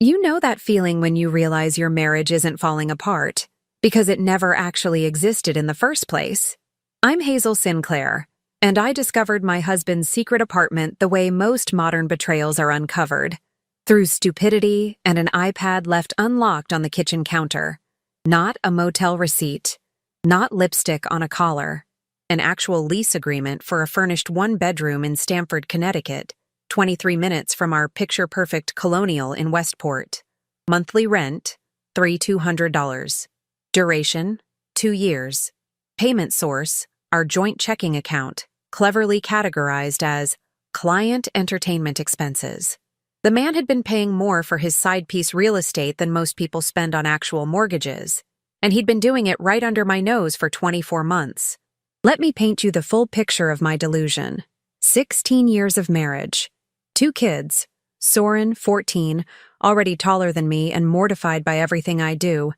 You know that feeling when you realize your marriage isn't falling apart because it never actually existed in the first place. I'm Hazel Sinclair, and I discovered my husband's secret apartment the way most modern betrayals are uncovered, through stupidity and an iPad left unlocked on the kitchen counter. Not a motel receipt, not lipstick on a collar, an actual lease agreement for a furnished one-bedroom in Stamford, Connecticut, 23 minutes from our picture-perfect colonial in Westport. Monthly rent, $3,200. Duration, 2 years. Payment source, our joint checking account, cleverly categorized as client entertainment expenses. The man had been paying more for his side-piece real estate than most people spend on actual mortgages, and he'd been doing it right under my nose for 24 months. Let me paint you the full picture of my delusion. 16 years of marriage. 2 kids, Soren, 14, already taller than me and mortified by everything I do,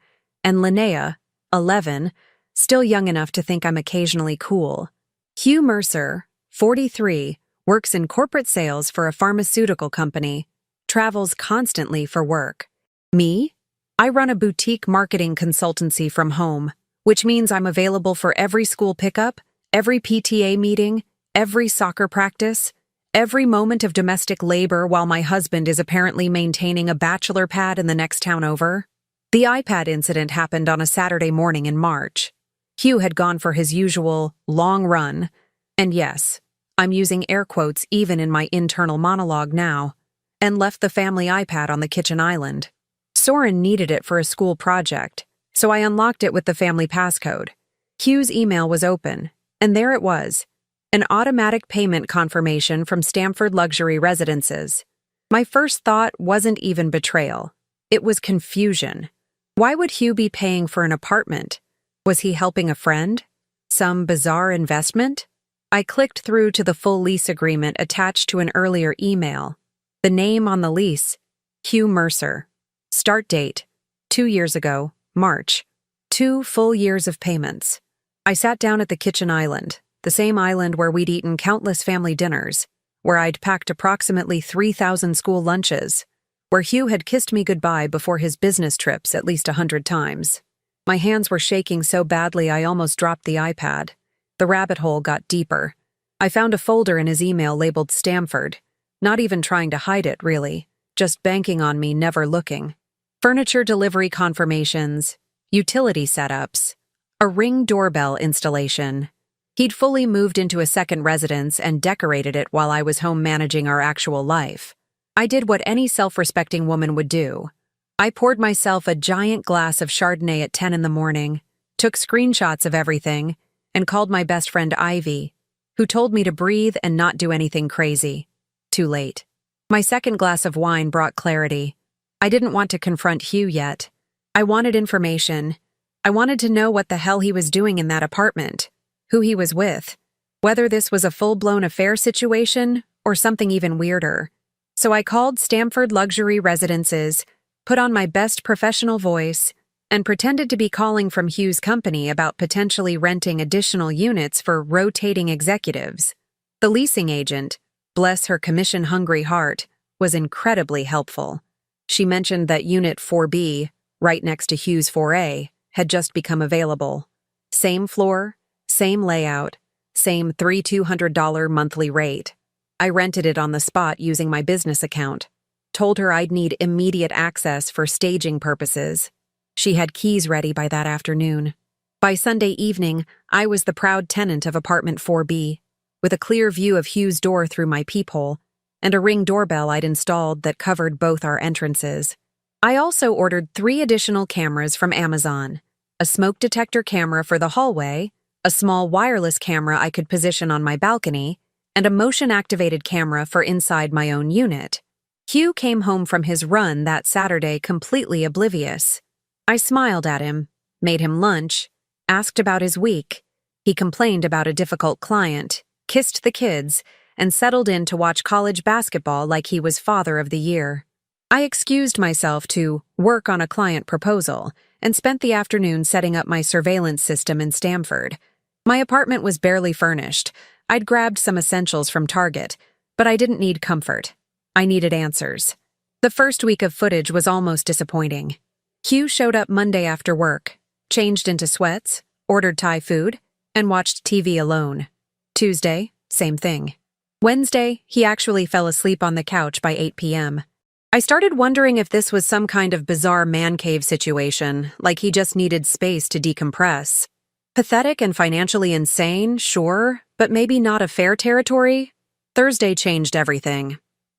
and Linnea, 11, still young enough to think I'm occasionally cool. Hugh Mercer, 43, works in corporate sales for a pharmaceutical company, travels constantly for work. Me? I run a boutique marketing consultancy from home, which means I'm available for every school pickup, every PTA meeting, every soccer practice, every moment of domestic labor while my husband is apparently maintaining a bachelor pad in the next town over. The iPad incident happened on a Saturday morning in March. Hugh had gone for his usual long run, and yes, I'm using air quotes even in my internal monologue now, and left the family iPad on the kitchen island. Soren needed it for a school project, so I unlocked it with the family passcode. Hugh's email was open, and there it was, an automatic payment confirmation from Stamford Luxury Residences. My first thought wasn't even betrayal. It was confusion. Why would Hugh be paying for an apartment? Was he helping a friend? Some bizarre investment? I clicked through to the full lease agreement attached to an earlier email. The name on the lease, Hugh Mercer. Start date, 2 years ago, March. 2 full years of payments. I sat down at the kitchen island, the same island where we'd eaten countless family dinners, where I'd packed approximately 3,000 school lunches, where Hugh had kissed me goodbye before his business trips at least 100 times. My hands were shaking so badly I almost dropped the iPad. The rabbit hole got deeper. I found a folder in his email labeled Stamford, not even trying to hide it, really, just banking on me never looking. Furniture delivery confirmations, utility setups, a Ring doorbell installation. He'd fully moved into a second residence and decorated it while I was home managing our actual life. I did what any self-respecting woman would do. I poured myself a giant glass of Chardonnay at 10 in the morning, took screenshots of everything, and called my best friend Ivy, who told me to breathe and not do anything crazy. Too late. My second glass of wine brought clarity. I didn't want to confront Hugh yet. I wanted information. I wanted to know what the hell he was doing in that apartment, who he was with, whether this was a full-blown affair situation or something even weirder. So I called Stamford Luxury Residences, put on my best professional voice, and pretended to be calling from Hugh's company about potentially renting additional units for rotating executives. The leasing agent, bless her commission-hungry heart, was incredibly helpful. She mentioned that Unit 4B, right next to Hugh's 4A, had just become available. Same floor, same layout, same $3,200 monthly rate. I rented it on the spot using my business account. Told her I'd need immediate access for staging purposes. She had keys ready by that afternoon. By Sunday evening, I was the proud tenant of apartment 4B, with a clear view of Hugh's door through my peephole, and a Ring doorbell I'd installed that covered both our entrances. I also ordered 3 additional cameras from Amazon, a smoke detector camera for the hallway, a small wireless camera I could position on my balcony, and a motion-activated camera for inside my own unit. Hugh came home from his run that Saturday completely oblivious. I smiled at him, made him lunch, asked about his week. He complained about a difficult client, kissed the kids, and settled in to watch college basketball like he was father of the year. I excused myself to work on a client proposal and spent the afternoon setting up my surveillance system in Stamford. My apartment was barely furnished. I'd grabbed some essentials from Target, but I didn't need comfort. I needed answers. The first week of footage was almost disappointing. Hugh showed up Monday after work, changed into sweats, ordered Thai food, and watched TV alone. Tuesday, same thing. Wednesday, he actually fell asleep on the couch by 8 p.m. I started wondering if this was some kind of bizarre man cave situation, like he just needed space to decompress. Pathetic and financially insane, sure, but maybe not a fair territory? Thursday changed everything.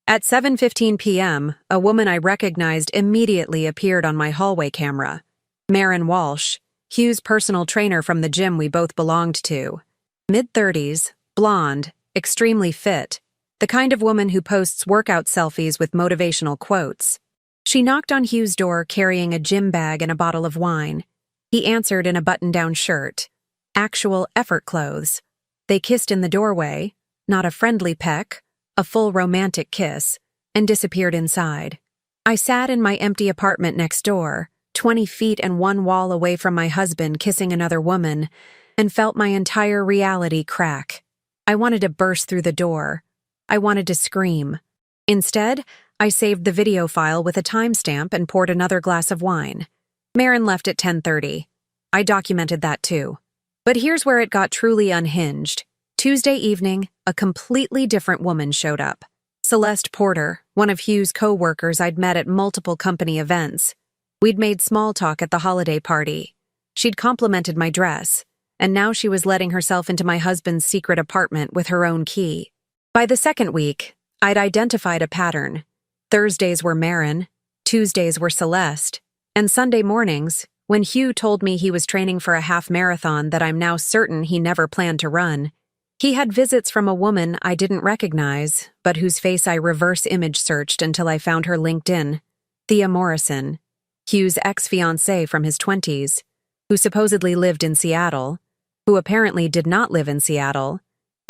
At 7:15 p.m., a woman I recognized immediately appeared on my hallway camera. Maren Walsh, Hugh's personal trainer from the gym we both belonged to. Mid-30s, blonde, extremely fit, the kind of woman who posts workout selfies with motivational quotes. She knocked on Hugh's door carrying a gym bag and a bottle of wine. He answered in a button-down shirt. Actual effort clothes. They kissed in the doorway, not a friendly peck, a full romantic kiss, and disappeared inside. I sat in my empty apartment next door, 20 feet and one wall away from my husband kissing another woman, and felt my entire reality crack. I wanted to burst through the door. I wanted to scream. Instead, I saved the video file with a timestamp and poured another glass of wine. Maren left at 10:30. I documented that too. But here's where it got truly unhinged. Tuesday evening, a completely different woman showed up. Celeste Porter, one of Hugh's co-workers I'd met at multiple company events. We'd made small talk at the holiday party. She'd complimented my dress, and now she was letting herself into my husband's secret apartment with her own key. By the second week, I'd identified a pattern. Thursdays were Maren, Tuesdays were Celeste, and Sunday mornings, when Hugh told me he was training for a half marathon that I'm now certain he never planned to run, he had visits from a woman I didn't recognize, but whose face I reverse image searched until I found her LinkedIn. Thea Morrison, Hugh's ex-fiancée from his 20s, who supposedly lived in Seattle, who apparently did not live in Seattle.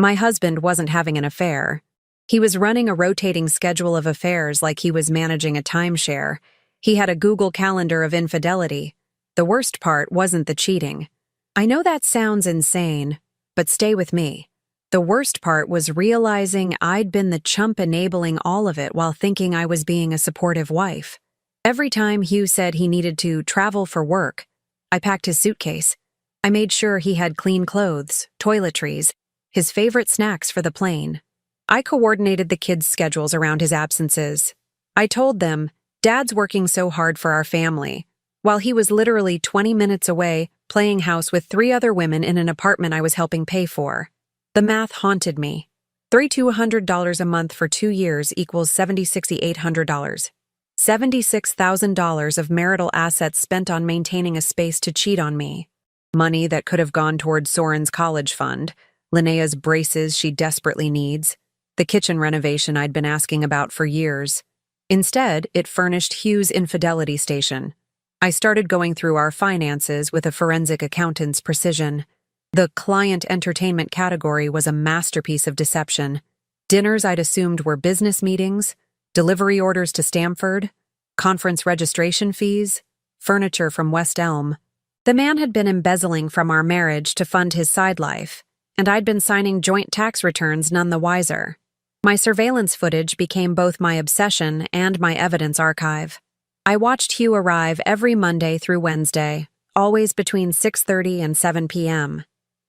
My husband wasn't having an affair. He was running a rotating schedule of affairs like he was managing a timeshare. He had a Google Calendar of infidelity. The worst part wasn't the cheating. I know that sounds insane, but stay with me. The worst part was realizing I'd been the chump enabling all of it while thinking I was being a supportive wife. Every time Hugh said he needed to travel for work, I packed his suitcase. I made sure he had clean clothes, toiletries, his favorite snacks for the plane. I coordinated the kids' schedules around his absences. I told them, Dad's working so hard for our family, while he was literally 20 minutes away playing house with 3 other women in an apartment I was helping pay for. The math haunted me. $3,200 a month for 2 years equals $7,800. $76,000 of marital assets spent on maintaining a space to cheat on me. Money that could have gone toward Soren's college fund, Linnea's braces she desperately needs, the kitchen renovation I'd been asking about for years. Instead, it furnished Hugh's infidelity station. I started going through our finances with a forensic accountant's precision. The client entertainment category was a masterpiece of deception. Dinners I'd assumed were business meetings, delivery orders to Stamford, conference registration fees, furniture from West Elm. The man had been embezzling from our marriage to fund his side life, and I'd been signing joint tax returns none the wiser. My surveillance footage became both my obsession and my evidence archive. I watched Hugh arrive every Monday through Wednesday, always between 6:30 and 7 p.m.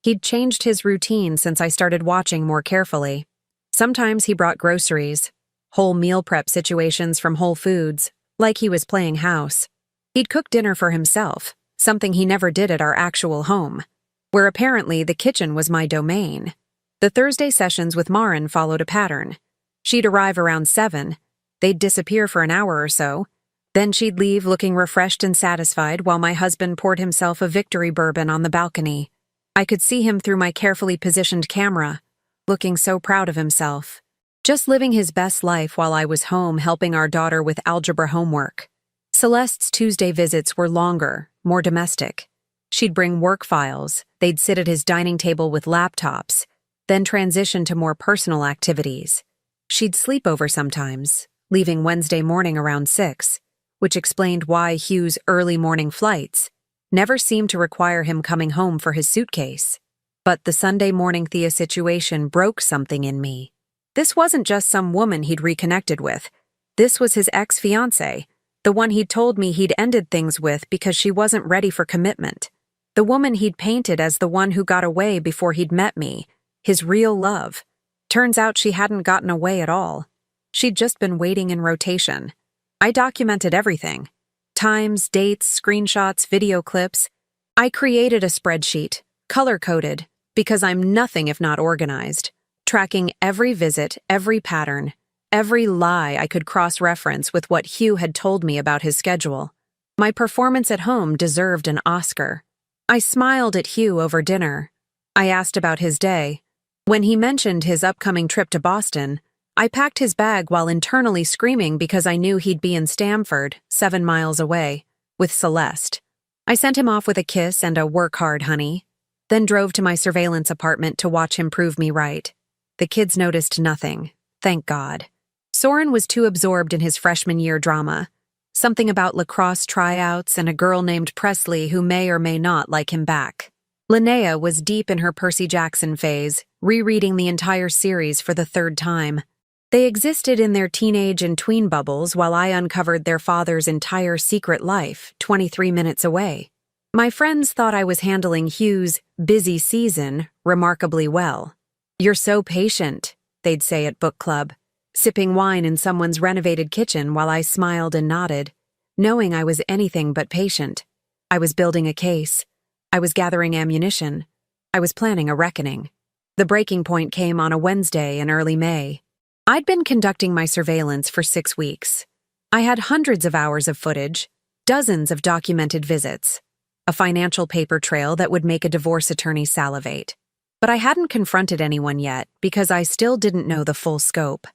He'd changed his routine since I started watching more carefully. Sometimes he brought groceries, whole meal prep situations from Whole Foods, like he was playing house. He'd cook dinner for himself, something he never did at our actual home, where apparently the kitchen was my domain. The Thursday sessions with Maren followed a pattern. She'd arrive around 7, they'd disappear for an hour or so, then she'd leave looking refreshed and satisfied while my husband poured himself a victory bourbon on the balcony. I could see him through my carefully positioned camera, looking so proud of himself. Just living his best life while I was home helping our daughter with algebra homework. Celeste's Tuesday visits were longer, more domestic. She'd bring work files, they'd sit at his dining table with laptops, then transition to more personal activities. She'd sleep over sometimes, leaving Wednesday morning around 6, which explained why Hugh's early morning flights never seemed to require him coming home for his suitcase. But the Sunday morning Thea situation broke something in me. This wasn't just some woman he'd reconnected with. This was his ex-fiancée, the one he'd told me he'd ended things with because she wasn't ready for commitment. The woman he'd painted as the one who got away before he'd met me, his real love. Turns out she hadn't gotten away at all. She'd just been waiting in rotation. I documented everything. Times, dates, screenshots, video clips. I created a spreadsheet, color-coded, because I'm nothing if not organized, tracking every visit, every pattern, every lie I could cross-reference with what Hugh had told me about his schedule. My performance at home deserved an Oscar. I smiled at Hugh over dinner. I asked about his day. When he mentioned his upcoming trip to Boston, I packed his bag while internally screaming because I knew he'd be in Stamford, 7 miles away, with Celeste. I sent him off with a kiss and a "work hard, honey," then drove to my surveillance apartment to watch him prove me right. The kids noticed nothing, thank God. Soren was too absorbed in his freshman year drama. Something about lacrosse tryouts and a girl named Presley who may or may not like him back. Linnea was deep in her Percy Jackson phase, rereading the entire series for the 3rd time. They existed in their teenage and tween bubbles while I uncovered their father's entire secret life, 23 minutes away. My friends thought I was handling Hugh's busy season remarkably well. "You're so patient," they'd say at book club, sipping wine in someone's renovated kitchen while I smiled and nodded, knowing I was anything but patient. I was building a case. I was gathering ammunition. I was planning a reckoning. The breaking point came on a Wednesday in early May. I'd been conducting my surveillance for 6 weeks. I had hundreds of hours of footage, dozens of documented visits, a financial paper trail that would make a divorce attorney salivate. But I hadn't confronted anyone yet because I still didn't know the full scope.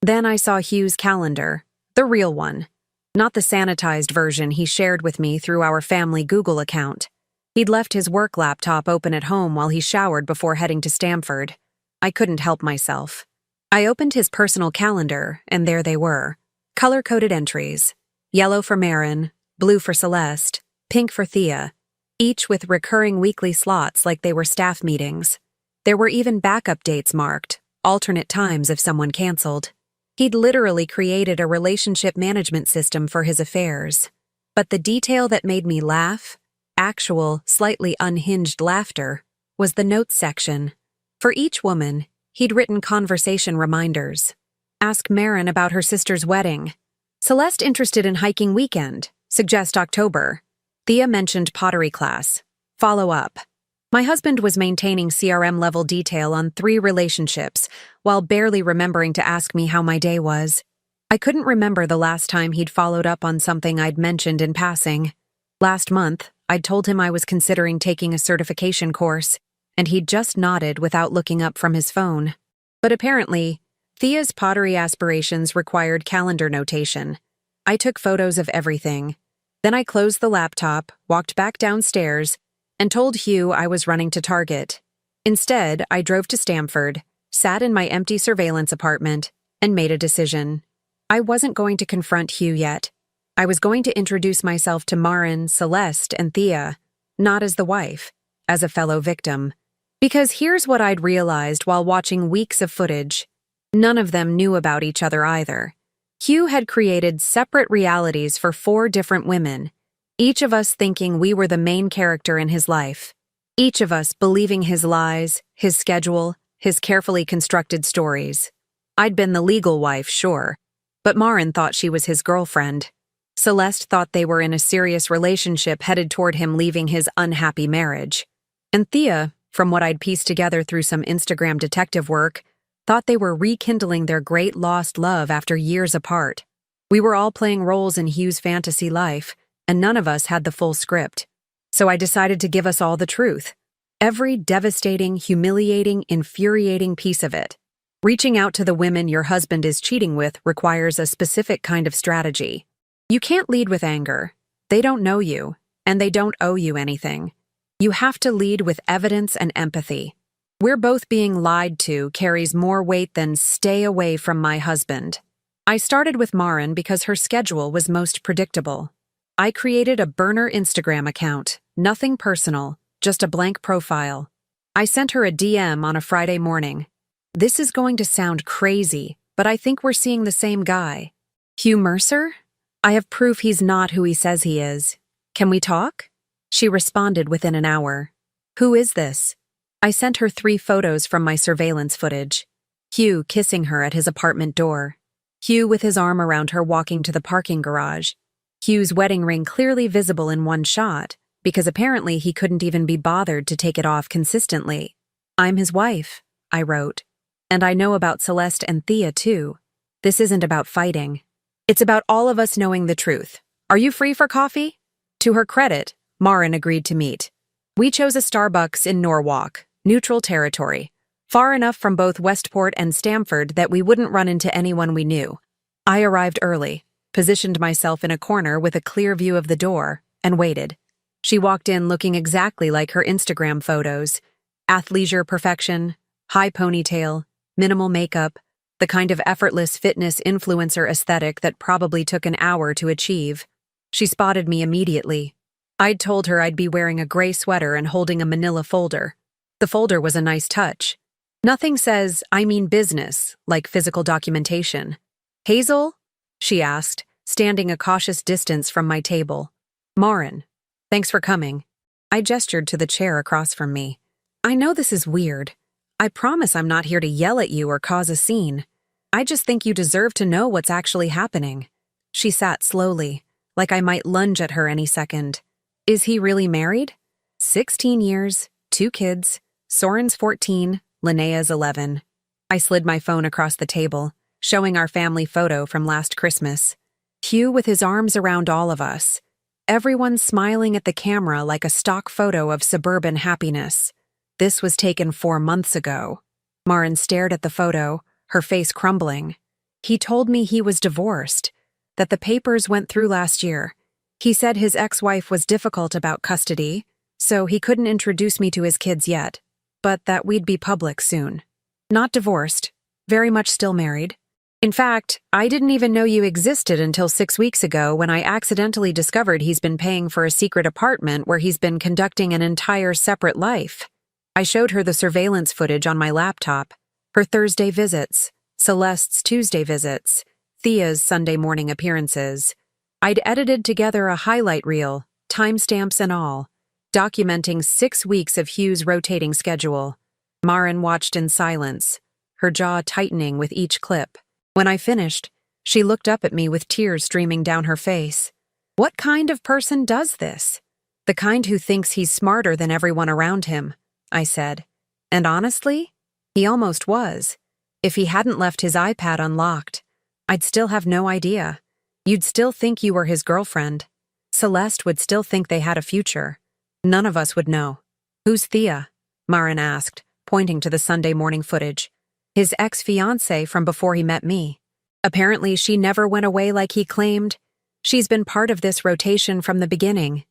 Then I saw Hugh's calendar, the real one, not the sanitized version he shared with me through our family Google account. He'd left his work laptop open at home while he showered before heading to Stamford. I couldn't help myself. I opened his personal calendar, and there they were. Color-coded entries. Yellow for Marin, blue for Celeste, pink for Thea, each with recurring weekly slots like they were staff meetings. There were even backup dates marked, alternate times if someone canceled. He'd literally created a relationship management system for his affairs. But the detail that made me laugh, actual, slightly unhinged laughter, was the notes section. For each woman, he'd written conversation reminders. Ask Marin about her sister's wedding. Celeste interested in hiking weekend. Suggest October. Thea mentioned pottery class. Follow up. My husband was maintaining CRM-level detail on 3 relationships while barely remembering to ask me how my day was. I couldn't remember the last time he'd followed up on something I'd mentioned in passing. Last month, I'd told him I was considering taking a certification course, and he'd just nodded without looking up from his phone. But apparently, Thea's pottery aspirations required calendar notation. I took photos of everything. Then I closed the laptop, walked back downstairs, and told Hugh I was running to Target. Instead, I drove to Stamford, sat in my empty surveillance apartment, and made a decision. I wasn't going to confront Hugh yet. I was going to introduce myself to Marin, Celeste, and Thea, not as the wife, as a fellow victim. Because here's what I'd realized while watching weeks of footage. None of them knew about each other either. Hugh had created separate realities for 4 different women, each of us thinking we were the main character in his life. Each of us believing his lies, his schedule, his carefully constructed stories. I'd been the legal wife, sure, but Marin thought she was his girlfriend. Celeste thought they were in a serious relationship headed toward him leaving his unhappy marriage. And Thea, from what I'd pieced together through some Instagram detective work, thought they were rekindling their great lost love after years apart. We were all playing roles in Hugh's fantasy life, and none of us had the full script. So I decided to give us all the truth. Every devastating, humiliating, infuriating piece of it. Reaching out to the women your husband is cheating with requires a specific kind of strategy. You can't lead with anger. They don't know you, and they don't owe you anything. You have to lead with evidence and empathy. "We're both being lied to" carries more weight than "stay away from my husband." I started with Marin because her schedule was most predictable. I created a burner Instagram account, nothing personal, just a blank profile. I sent her a DM on a Friday morning. "This is going to sound crazy, but I think we're seeing the same guy." Hugh Mercer? I have proof he's not who he says he is. Can we talk? She responded within an hour. Who is this? I sent her 3 photos from my surveillance footage. Hugh kissing her at his apartment door. Hugh with his arm around her walking to the parking garage. Hugh's wedding ring clearly visible in one shot, because apparently he couldn't even be bothered to take it off consistently. I'm his wife, I wrote. And I know about Celeste and Thea too. This isn't about fighting. It's about all of us knowing the truth. Are you free for coffee? To her credit, Marin agreed to meet. We chose a Starbucks in Norwalk, neutral territory, far enough from both Westport and Stamford that we wouldn't run into anyone we knew. I arrived early, positioned myself in a corner with a clear view of the door, and waited. She walked in looking exactly like her Instagram photos. Athleisure perfection, high ponytail, minimal makeup, the kind of effortless fitness influencer aesthetic that probably took an hour to achieve. She spotted me immediately. I'd told her I'd be wearing a gray sweater and holding a manila folder. The folder was a nice touch. Nothing says, I mean business, like physical documentation. Hazel? She asked, standing a cautious distance from my table. Marin. Thanks for coming. I gestured to the chair across from me. I know this is weird. I promise I'm not here to yell at you or cause a scene. I just think you deserve to know what's actually happening. She sat slowly, like I might lunge at her any second. Is he really married? 16 years, 2 kids, Soren's 14, Linnea's 11. I slid my phone across the table, showing our family photo from last Christmas. Hugh with his arms around all of us. Everyone smiling at the camera like a stock photo of suburban happiness. This was taken 4 months ago. Marin stared at the photo, her face crumbling. He told me he was divorced, that the papers went through last year. He said his ex-wife was difficult about custody, so he couldn't introduce me to his kids yet, but that we'd be public soon. Not divorced, very much still married. In fact, I didn't even know you existed until 6 weeks ago when I accidentally discovered he's been paying for a secret apartment where he's been conducting an entire separate life. I showed her the surveillance footage on my laptop, her Thursday visits, Celeste's Tuesday visits, Thea's Sunday morning appearances. I'd edited together a highlight reel, timestamps and all, documenting 6 weeks of Hugh's rotating schedule. Marin watched in silence, her jaw tightening with each clip. When I finished, she looked up at me with tears streaming down her face. What kind of person does this? The kind who thinks he's smarter than everyone around him, I said. And honestly, he almost was. If he hadn't left his iPad unlocked, I'd still have no idea. You'd still think you were his girlfriend. Celeste would still think they had a future. None of us would know. Who's Thea? Marin asked, pointing to the Sunday morning footage. His ex-fiancée from before he met me. Apparently she never went away like he claimed. She's been part of this rotation from the beginning.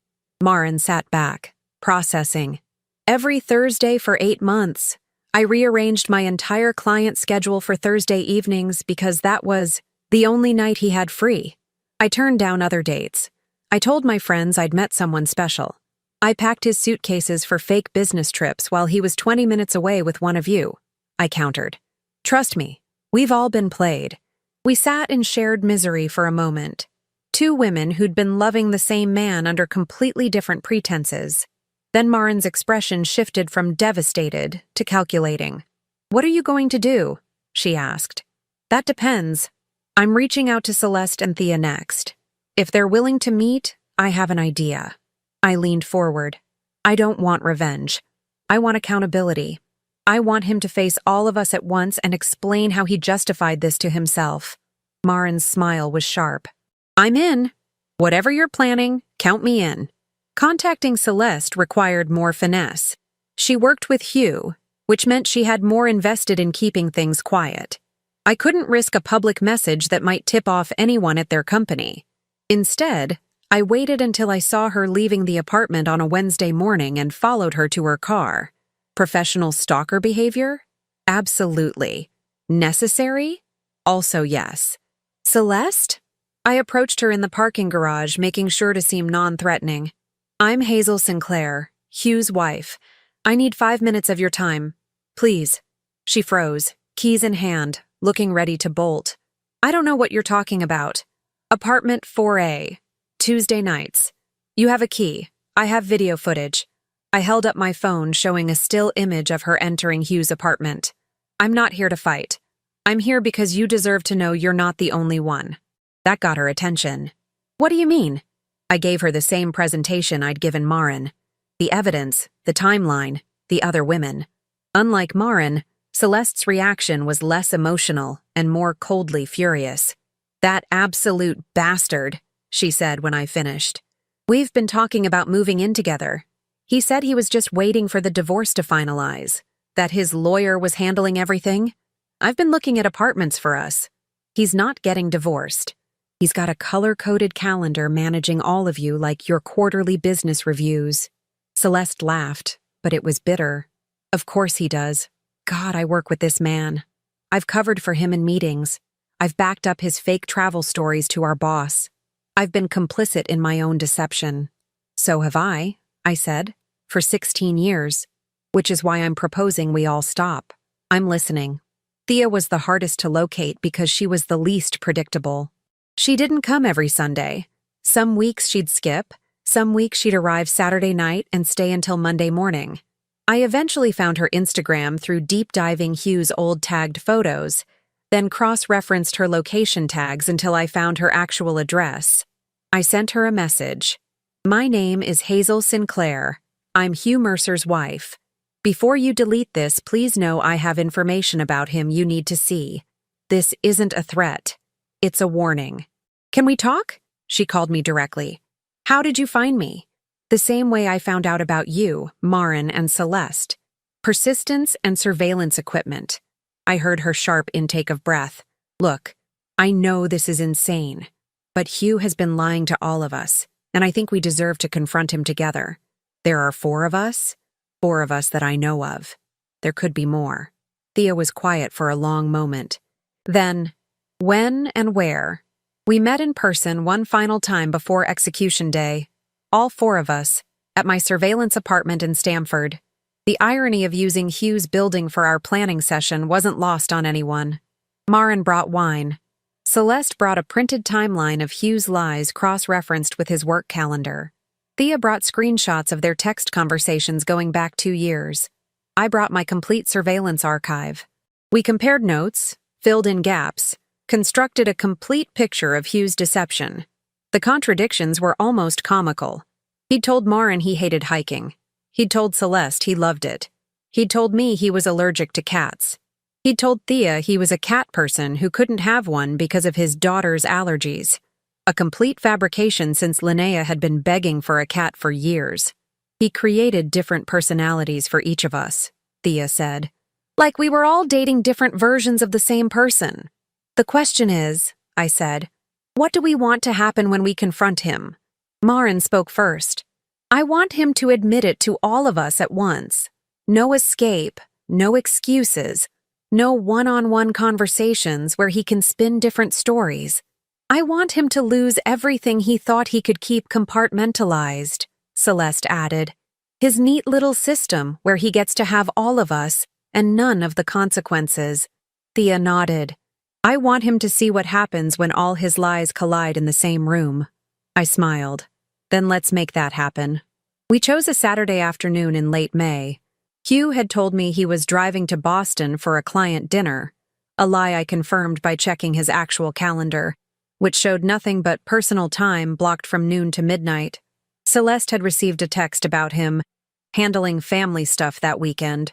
Marin sat back, processing. Every Thursday for 8 months. I rearranged my entire client schedule for Thursday evenings because that was the only night he had free. I turned down other dates. I told my friends I'd met someone special. I packed his suitcases for fake business trips while he was 20 minutes away with one of you, I countered. Trust me, we've all been played. We sat in shared misery for a moment. 2 women who'd been loving the same man under completely different pretenses. Then Marin's expression shifted from devastated to calculating. What are you going to do? She asked. That depends. I'm reaching out to Celeste and Thea next. If they're willing to meet, I have an idea. I leaned forward. I don't want revenge. I want accountability. I want him to face all of us at once and explain how he justified this to himself. Marin's smile was sharp. I'm in. Whatever you're planning, count me in. Contacting Celeste required more finesse. She worked with Hugh, which meant she had more invested in keeping things quiet. I couldn't risk a public message that might tip off anyone at their company. Instead, I waited until I saw her leaving the apartment on a Wednesday morning and followed her to her car. Professional stalker behavior? Absolutely. Necessary? Also yes. Celeste? I approached her in the parking garage, making sure to seem non-threatening. I'm Hazel Sinclair, Hugh's wife. I need 5 minutes of your time. Please. She froze, keys in hand, looking ready to bolt. I don't know what you're talking about. Apartment 4A. Tuesday nights. You have a key. I have video footage. I held up my phone showing a still image of her entering Hugh's apartment. I'm not here to fight. I'm here because you deserve to know you're not the only one. That got her attention. What do you mean? I gave her the same presentation I'd given Maren. The evidence, the timeline, the other women. Unlike Maren, Celeste's reaction was less emotional and more coldly furious. That absolute bastard, she said when I finished. We've been talking about moving in together. He said he was just waiting for the divorce to finalize, that his lawyer was handling everything. I've been looking at apartments for us. He's not getting divorced. He's got a color-coded calendar managing all of you like your quarterly business reviews. Celeste laughed, but it was bitter. Of course he does. God, I work with this man. I've covered for him in meetings. I've backed up his fake travel stories to our boss. I've been complicit in my own deception. So have I said, for 16 years, which is why I'm proposing we all stop. I'm listening. Thea was the hardest to locate because she was the least predictable. She didn't come every Sunday. Some weeks she'd skip, some weeks she'd arrive Saturday night and stay until Monday morning. I eventually found her Instagram through deep-diving Hugh's old tagged photos, then cross-referenced her location tags until I found her actual address. I sent her a message. My name is Hazel Sinclair. I'm Hugh Mercer's wife. Before you delete this, please know I have information about him you need to see. This isn't a threat. It's a warning. Can we talk? She called me directly. How did you find me? The same way I found out about you, Maren, and Celeste. Persistence and surveillance equipment. I heard her sharp intake of breath. Look, I know this is insane, but Hugh has been lying to all of us, and I think we deserve to confront him together. There are 4 of us that I know of. There could be more. Thea was quiet for a long moment. Then, when and where? We met in person one final time before execution day. All 4 of us, at my surveillance apartment in Stamford. The irony of using Hugh's building for our planning session wasn't lost on anyone. Maren brought wine. Celeste brought a printed timeline of Hugh's lies cross-referenced with his work calendar. Thea brought screenshots of their text conversations going back 2 years. I brought my complete surveillance archive. We compared notes, filled in gaps, constructed a complete picture of Hugh's deception. The contradictions were almost comical. He'd told Maren he hated hiking. He'd told Celeste he loved it. He'd told me he was allergic to cats. He'd told Thea he was a cat person who couldn't have one because of his daughter's allergies. A complete fabrication since Linnea had been begging for a cat for years. He created different personalities for each of us, Thea said. Like we were all dating different versions of the same person. The question is, I said, what do we want to happen when we confront him? Maren spoke first. I want him to admit it to all of us at once. No escape, no excuses, no one-on-one conversations where he can spin different stories. I want him to lose everything he thought he could keep compartmentalized, Celeste added. His neat little system where he gets to have all of us and none of the consequences. Thea nodded. I want him to see what happens when all his lies collide in the same room. I smiled. Then let's make that happen. We chose a Saturday afternoon in late May. Hugh had told me he was driving to Boston for a client dinner, a lie I confirmed by checking his actual calendar, which showed nothing but personal time blocked from noon to midnight. Celeste had received a text about him handling family stuff that weekend.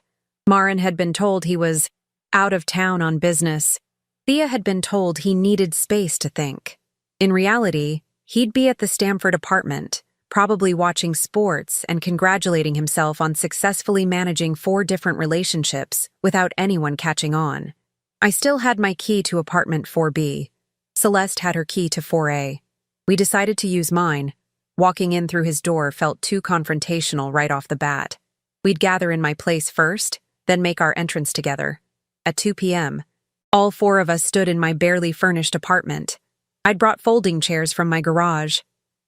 Maren had been told he was out of town on business. Thea had been told he needed space to think. In reality, he'd be at the Stamford apartment, probably watching sports and congratulating himself on successfully managing 4 different relationships without anyone catching on. I still had my key to apartment 4B. Celeste had her key to 4A. We decided to use mine. Walking in through his door felt too confrontational right off the bat. We'd gather in my place first, then make our entrance together. At 2 p.m., all 4 of us stood in my barely furnished apartment. I'd brought folding chairs from my garage.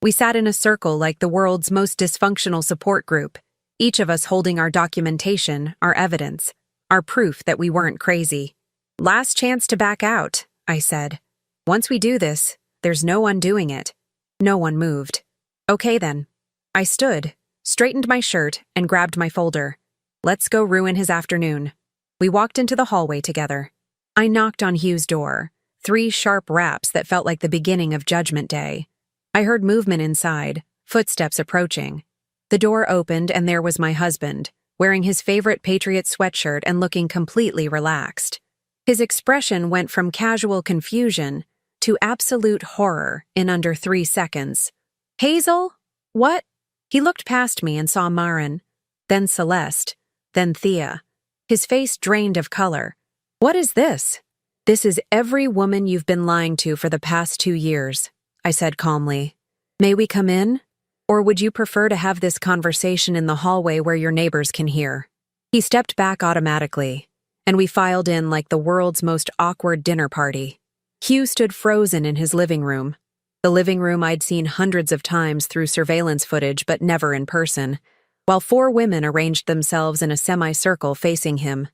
We sat in a circle like the world's most dysfunctional support group, each of us holding our documentation, our evidence, our proof that we weren't crazy. Last chance to back out, I said. Once we do this, There's no undoing it. No one moved. Okay then. I stood, straightened my shirt, and grabbed my folder. Let's go ruin his afternoon. We walked into the hallway together. I knocked on Hugh's door, 3 sharp raps that felt like the beginning of Judgment Day. I heard movement inside, footsteps approaching. The door opened and there was my husband, wearing his favorite Patriot sweatshirt and looking completely relaxed. His expression went from casual confusion to absolute horror in under 3 seconds. Hazel? What? He looked past me and saw Maren, then Celeste, then Thea. His face drained of color. What is this? This is every woman you've been lying to for the past 2 years, I said calmly. May we come in? Or would you prefer to have this conversation in the hallway where your neighbors can hear? He stepped back automatically, and we filed in like the world's most awkward dinner party. Hugh stood frozen in his living room. The living room I'd seen hundreds of times through surveillance footage but never in person, while 4 women arranged themselves in a semicircle facing him.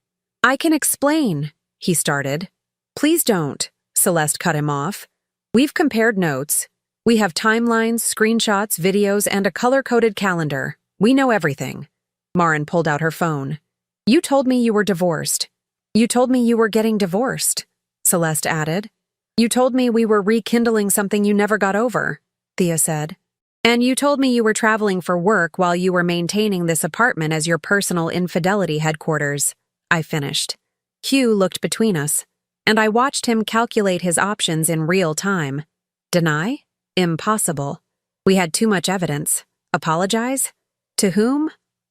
I can explain, he started. Please don't, Celeste cut him off. We've compared notes. We have timelines, screenshots, videos, and a color-coded calendar. We know everything. Maren pulled out her phone. You told me you were divorced. You told me you were getting divorced, Celeste added. You told me we were rekindling something you never got over, Thea said. And you told me you were traveling for work while you were maintaining this apartment as your personal infidelity headquarters, I finished. Hugh looked between us, and I watched him calculate his options in real time. Deny? Impossible. We had too much evidence. Apologize? To whom?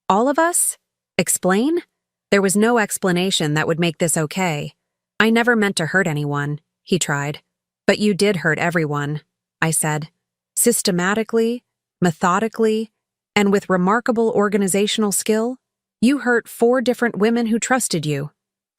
All of us? Explain? There was no explanation that would make this okay. I never meant to hurt anyone, he tried. But you did hurt everyone, I said. Systematically, methodically, and with remarkable organizational skill, you hurt 4 different women who trusted you.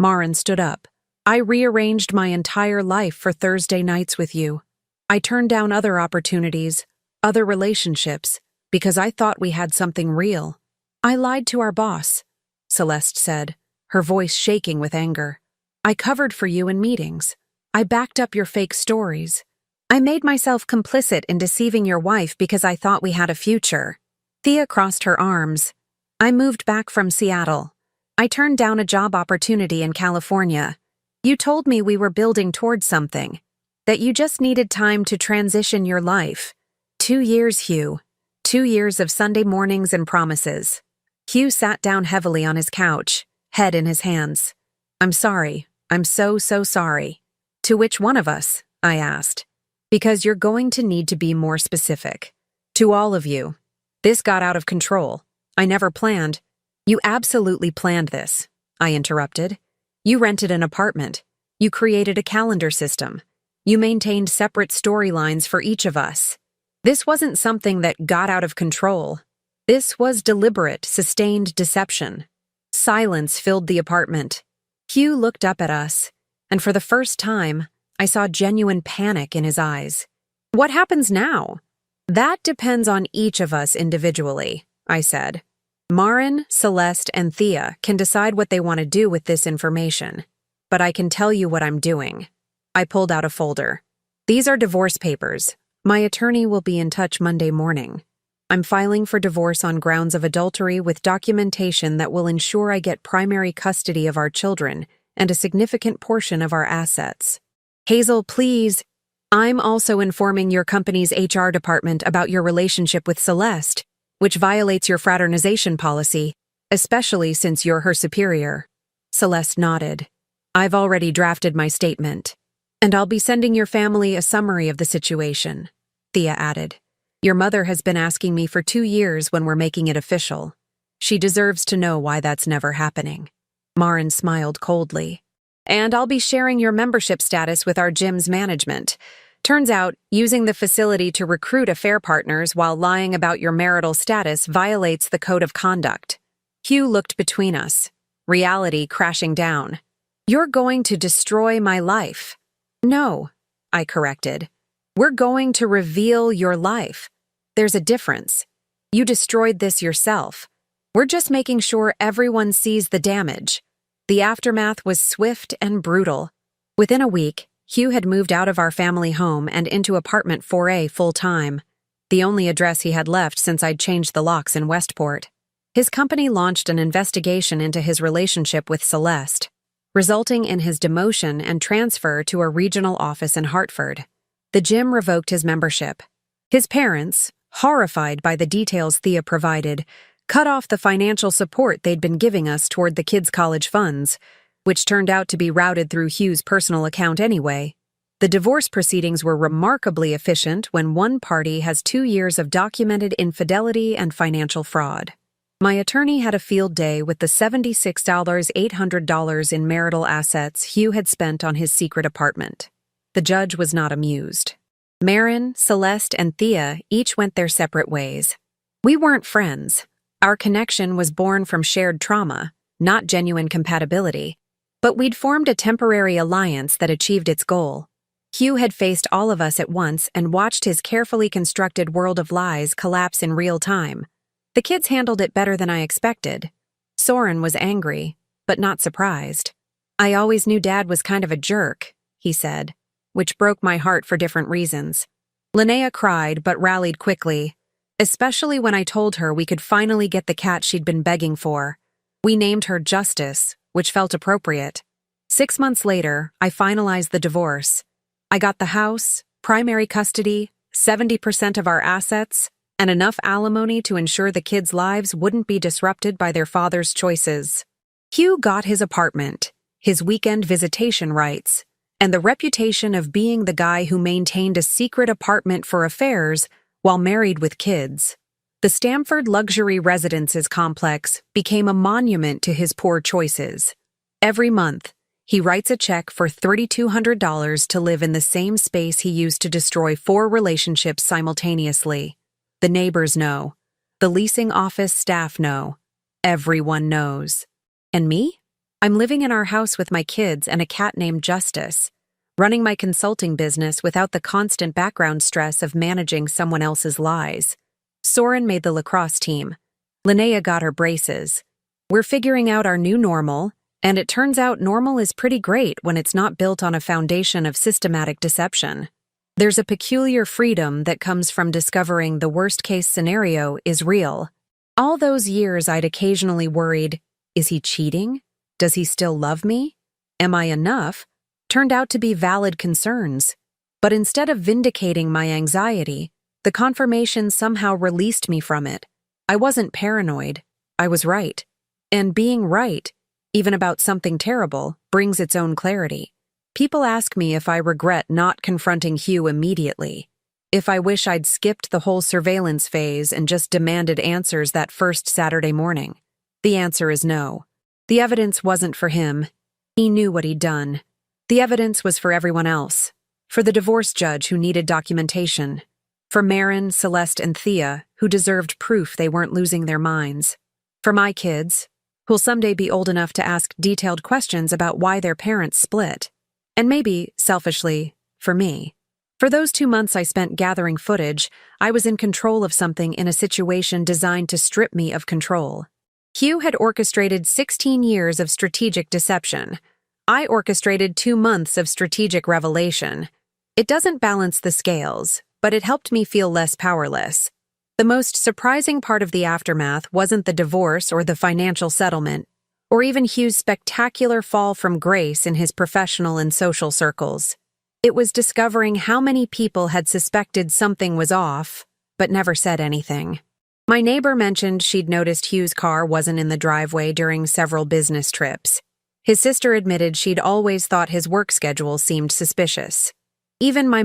Maren stood up. I rearranged my entire life for Thursday nights with you. I turned down other opportunities, other relationships, because I thought we had something real. I lied to our boss, Celeste said, her voice shaking with anger. I covered for you in meetings. I backed up your fake stories. I made myself complicit in deceiving your wife because I thought we had a future. Thea crossed her arms. I moved back from Seattle. I turned down a job opportunity in California. You told me we were building towards something, that you just needed time to transition your life. 2 years, Hugh. 2 years of Sunday mornings and promises. Hugh sat down heavily on his couch, head in his hands. I'm sorry. I'm so sorry. To which one of us? I asked. Because you're going to need to be more specific. To all of you. This got out of control. I never planned. You absolutely planned this, I interrupted. You rented an apartment. You created a calendar system. You maintained separate storylines for each of us. This wasn't something that got out of control. This was deliberate, sustained deception. Silence filled the apartment. Hugh looked up at us, and for the first time, I saw genuine panic in his eyes. What happens now? That depends on each of us individually, I said. Maren, Celeste, and Thea can decide what they want to do with this information. But I can tell you what I'm doing. I pulled out a folder. These are divorce papers. My attorney will be in touch Monday morning. I'm filing for divorce on grounds of adultery with documentation that will ensure I get primary custody of our children and a significant portion of our assets. Hazel, please. I'm also informing your company's HR department about your relationship with Celeste, which violates your fraternization policy, especially since you're her superior. Celeste nodded. I've already drafted my statement. And I'll be sending your family a summary of the situation, Thea added. Your mother has been asking me for 2 years when we're making it official. She deserves to know why that's never happening. Maren smiled coldly. And I'll be sharing your membership status with our gym's management. Turns out, using the facility to recruit affair partners while lying about your marital status violates the code of conduct. Hugh looked between us, reality crashing down. You're going to destroy my life. No, I corrected. We're going to reveal your life. There's a difference. You destroyed this yourself. We're just making sure everyone sees the damage. The aftermath was swift and brutal. Within a week, Hugh had moved out of our family home and into apartment 4A full-time, the only address he had left since I'd changed the locks in Westport. His company launched an investigation into his relationship with Celeste, resulting in his demotion and transfer to a regional office in Hartford. The gym revoked his membership. His parents, horrified by the details Thea provided, cut off the financial support they'd been giving us toward the kids' college funds, which turned out to be routed through Hugh's personal account anyway. The divorce proceedings were remarkably efficient when one party has 2 years of documented infidelity and financial fraud. My attorney had a field day with the $76,800 in marital assets Hugh had spent on his secret apartment. The judge was not amused. Marin, Celeste, and Thea each went their separate ways. We weren't friends. Our connection was born from shared trauma, not genuine compatibility. But we'd formed a temporary alliance that achieved its goal. Hugh had faced all of us at once and watched his carefully constructed world of lies collapse in real time. The kids handled it better than I expected. Soren was angry, but not surprised. "I always knew Dad was kind of a jerk," he said, which broke my heart for different reasons. Linnea cried but rallied quickly, especially when I told her we could finally get the cat she'd been begging for. We named her Justice, which felt appropriate. 6 months later, I finalized the divorce. I got the house, primary custody, 70% of our assets, and enough alimony to ensure the kids' lives wouldn't be disrupted by their father's choices. Hugh got his apartment, his weekend visitation rights, and the reputation of being the guy who maintained a secret apartment for affairs while married with kids. The Stamford Luxury Residences complex became a monument to his poor choices. Every month, he writes a check for $3,200 to live in the same space he used to destroy 4 relationships simultaneously. The neighbors know. The leasing office staff know. Everyone knows. And me? I'm living in our house with my kids and a cat named Justice, running my consulting business without the constant background stress of managing someone else's lies. Soren made the lacrosse team. Linnea got her braces. We're figuring out our new normal, and it turns out normal is pretty great when it's not built on a foundation of systematic deception. There's a peculiar freedom that comes from discovering the worst-case scenario is real. All those years I'd occasionally worried, is he cheating? Does he still love me? Am I enough? Turned out to be valid concerns. But instead of vindicating my anxiety, the confirmation somehow released me from it. I wasn't paranoid. I was right. And being right, even about something terrible, brings its own clarity. People ask me if I regret not confronting Hugh immediately, if I wish I'd skipped the whole surveillance phase and just demanded answers that first Saturday morning. The answer is no. The evidence wasn't for him. He knew what he'd done. The evidence was for everyone else. For the divorce judge who needed documentation. For Marin, Celeste, and Thea, who deserved proof they weren't losing their minds. For my kids, who'll someday be old enough to ask detailed questions about why their parents split. And maybe, selfishly, for me. For those 2 months I spent gathering footage, I was in control of something in a situation designed to strip me of control. Hugh had orchestrated 16 years of strategic deception. I orchestrated 2 months of strategic revelation. It doesn't balance the scales, but it helped me feel less powerless. The most surprising part of the aftermath wasn't the divorce or the financial settlement, or even Hugh's spectacular fall from grace in his professional and social circles. It was discovering how many people had suspected something was off, but never said anything. My neighbor mentioned she'd noticed Hugh's car wasn't in the driveway during several business trips. His sister admitted she'd always thought his work schedule seemed suspicious. Even my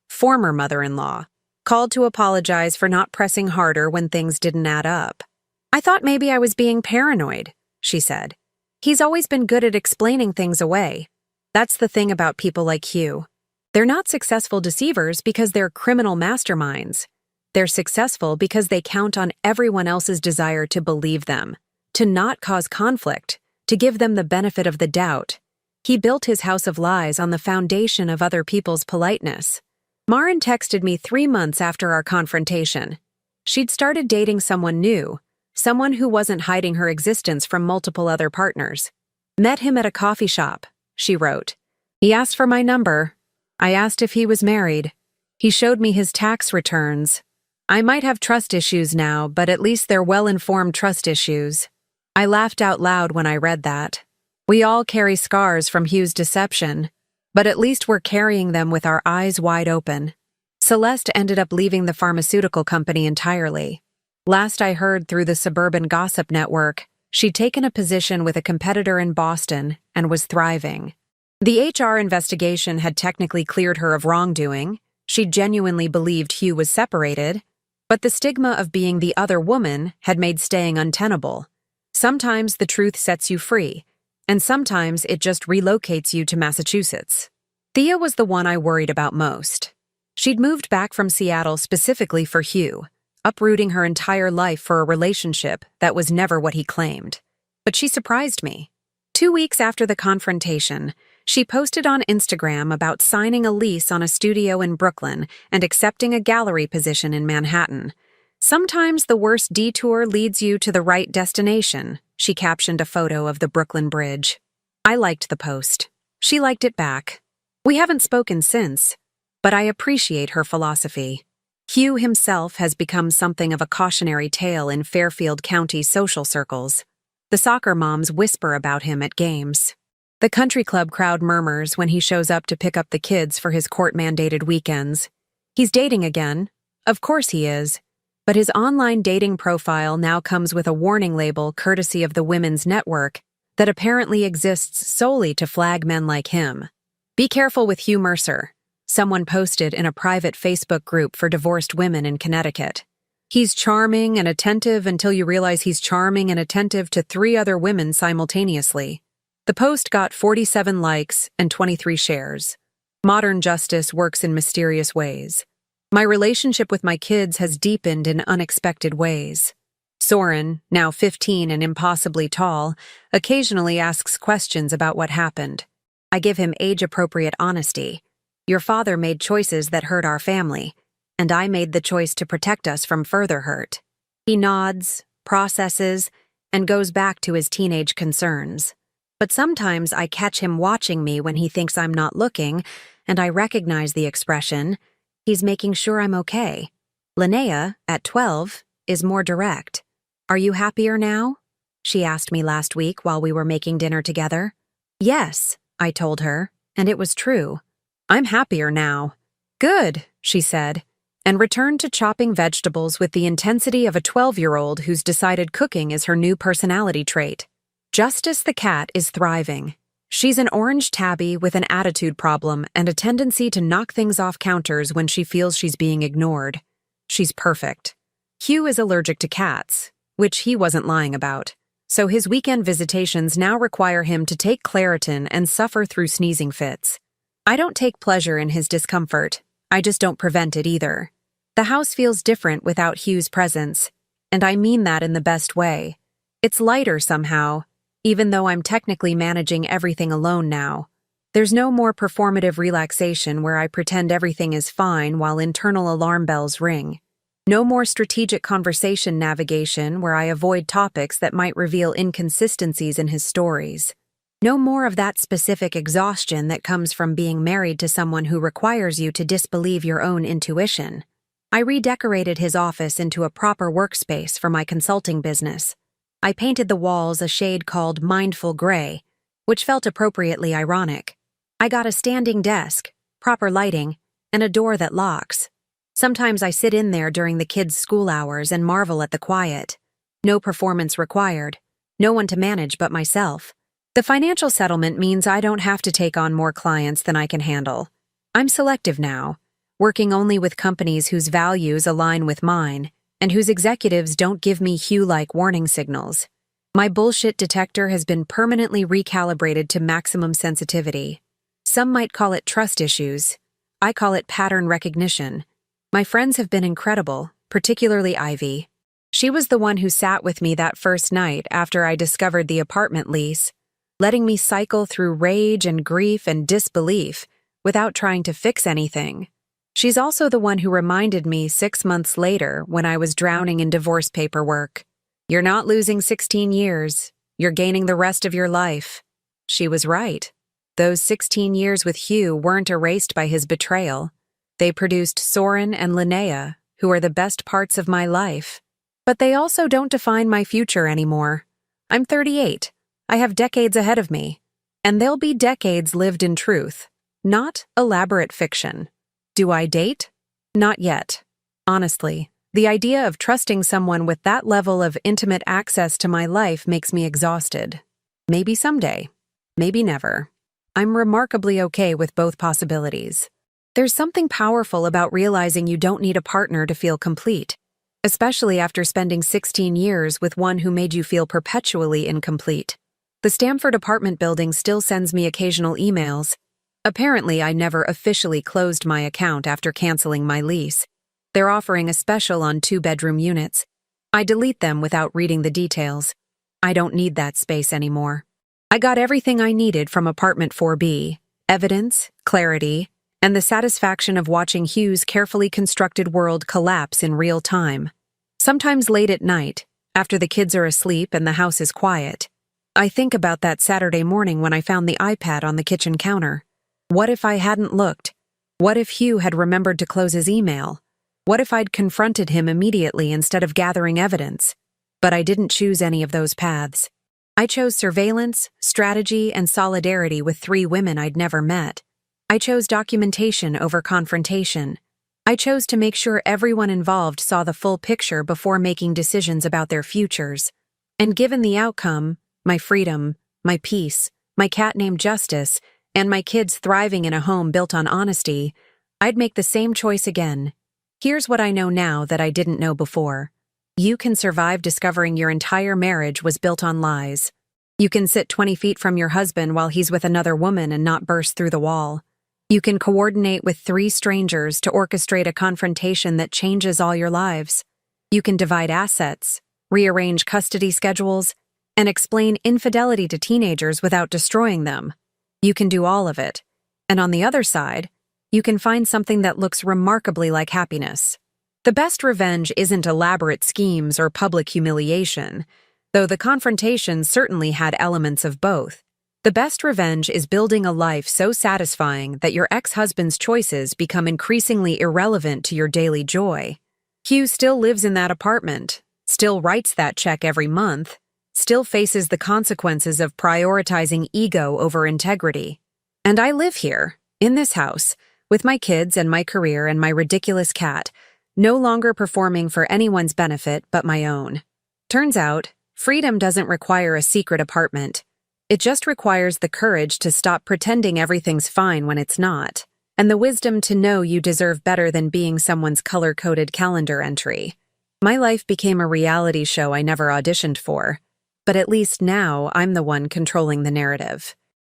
former mother-in-law, called to apologize for not pressing harder when things didn't add up. "I thought maybe I was being paranoid," she said. "He's always been good at explaining things away." That's the thing about people like Hugh. They're not successful deceivers because they're criminal masterminds. They're successful because they count on everyone else's desire to believe them, to not cause conflict, to give them the benefit of the doubt. He built his house of lies on the foundation of other people's politeness. Marin texted me 3 months after our confrontation. She'd started dating someone new, someone who wasn't hiding her existence from multiple other partners. "Met him at a coffee shop," she wrote. He asked for my number. I asked if he was married. He showed me his tax returns. I might have trust issues now, but at least they're well-informed trust issues. I laughed out loud when I read that. We all carry scars from Hugh's deception, but at least we're carrying them with our eyes wide open. Celeste ended up leaving the pharmaceutical company entirely. Last I heard through the suburban gossip network, she'd taken a position with a competitor in Boston and was thriving. The HR investigation had technically cleared her of wrongdoing. She genuinely believed Hugh was separated, but the stigma of being the other woman had made staying untenable. Sometimes the truth sets you free, and sometimes it just relocates you to Massachusetts. Thea was the one I worried about most. She'd moved back from Seattle specifically for Hugh, uprooting her entire life for a relationship that was never what he claimed. But she surprised me. 2 weeks after the confrontation, she posted on Instagram about signing a lease on a studio in Brooklyn and accepting a gallery position in Manhattan. Sometimes the worst detour leads you to the right destination, she captioned a photo of the Brooklyn Bridge. I liked the post. She liked it back. We haven't spoken since, but I appreciate her philosophy. Hugh himself has become something of a cautionary tale in Fairfield County social circles. The soccer moms whisper about him at games. The country club crowd murmurs when he shows up to pick up the kids for his court-mandated weekends. He's dating again. Of course he is. But his online dating profile now comes with a warning label courtesy of the Women's Network that apparently exists solely to flag men like him. Be careful with Hugh Mercer, someone posted in a private Facebook group for divorced women in Connecticut. He's charming and attentive until you realize he's charming and attentive to 3 other women simultaneously. The post got 47 likes and 23 shares. Modern justice works in mysterious ways. My relationship with my kids has deepened in unexpected ways. Soren, now 15 and impossibly tall, occasionally asks questions about what happened. I give him age-appropriate honesty. Your father made choices that hurt our family, and I made the choice to protect us from further hurt. He nods, processes, and goes back to his teenage concerns. But sometimes I catch him watching me when he thinks I'm not looking, and I recognize the expression, he's making sure I'm okay. Linnea, at 12, is more direct. Are you happier now? She asked me last week while we were making dinner together. Yes, I told her, and it was true. I'm happier now. Good, she said, and returned to chopping vegetables with the intensity of a 12-year-old who's decided cooking is her new personality trait. Justice the cat is thriving. She's an orange tabby with an attitude problem and a tendency to knock things off counters when she feels she's being ignored. She's perfect. Hugh is allergic to cats, which he wasn't lying about, so his weekend visitations now require him to take Claritin and suffer through sneezing fits. I don't take pleasure in his discomfort. I just don't prevent it either. The house feels different without Hugh's presence, and I mean that in the best way. It's lighter somehow, even though I'm technically managing everything alone now. There's no more performative relaxation where I pretend everything is fine while internal alarm bells ring. No more strategic conversation navigation where I avoid topics that might reveal inconsistencies in his stories. No more of that specific exhaustion that comes from being married to someone who requires you to disbelieve your own intuition. I redecorated his office into a proper workspace for my consulting business. I painted the walls a shade called mindful gray, which felt appropriately ironic. I got a standing desk, proper lighting, and a door that locks. Sometimes I sit in there during the kids' school hours and marvel at the quiet. No performance required. No one to manage but myself. The financial settlement means I don't have to take on more clients than I can handle. I'm selective now, working only with companies whose values align with mine, and whose executives don't give me Hugh-like warning signals. My bullshit detector has been permanently recalibrated to maximum sensitivity. Some might call it trust issues. I call it pattern recognition. My friends have been incredible, particularly Ivy. She was the one who sat with me that first night after I discovered the apartment lease, letting me cycle through rage and grief and disbelief without trying to fix anything. She's also the one who reminded me 6 months later when I was drowning in divorce paperwork. You're not losing 16 years. You're gaining the rest of your life. She was right. Those 16 years with Hugh weren't erased by his betrayal. They produced Soren and Linnea, who are the best parts of my life. But they also don't define my future anymore. I'm 38. I have decades ahead of me. And they'll be decades lived in truth, not elaborate fiction. Do I date? Not yet. Honestly, the idea of trusting someone with that level of intimate access to my life makes me exhausted. Maybe someday. Maybe never. I'm remarkably okay with both possibilities. There's something powerful about realizing you don't need a partner to feel complete, especially after spending 16 years with one who made you feel perpetually incomplete. The Stamford apartment building still sends me occasional emails. Apparently, I never officially closed my account after canceling my lease. They're offering a special on 2-bedroom units. I delete them without reading the details. I don't need that space anymore. I got everything I needed from apartment 4B: evidence, clarity, and the satisfaction of watching Hugh's carefully constructed world collapse in real time. Sometimes late at night, after the kids are asleep and the house is quiet, I think about that Saturday morning when I found the iPad on the kitchen counter. What if I hadn't looked? What if Hugh had remembered to close his email? What if I'd confronted him immediately instead of gathering evidence? But I didn't choose any of those paths. I chose surveillance, strategy, and solidarity with 3 women I'd never met. I chose documentation over confrontation. I chose to make sure everyone involved saw the full picture before making decisions about their futures. And given the outcome, my freedom, my peace, my cat named Justice, and my kids thriving in a home built on honesty, I'd make the same choice again. Here's what I know now that I didn't know before. You can survive discovering your entire marriage was built on lies. You can sit 20 feet from your husband while he's with another woman and not burst through the wall. You can coordinate with 3 strangers to orchestrate a confrontation that changes all your lives. You can divide assets, rearrange custody schedules, and explain infidelity to teenagers without destroying them. You can do all of it. And on the other side, you can find something that looks remarkably like happiness. The best revenge isn't elaborate schemes or public humiliation, though the confrontation certainly had elements of both. The best revenge is building a life so satisfying that your ex-husband's choices become increasingly irrelevant to your daily joy. Hugh still lives in that apartment, still writes that check every month, still faces the consequences of prioritizing ego over integrity. And I live here, in this house, with my kids and my career and my ridiculous cat, no longer performing for anyone's benefit but my own. Turns out, freedom doesn't require a secret apartment. It just requires the courage to stop pretending everything's fine when it's not, and the wisdom to know you deserve better than being someone's color-coded calendar entry. My life became a reality show I never auditioned for, but at least now I'm the one controlling the narrative.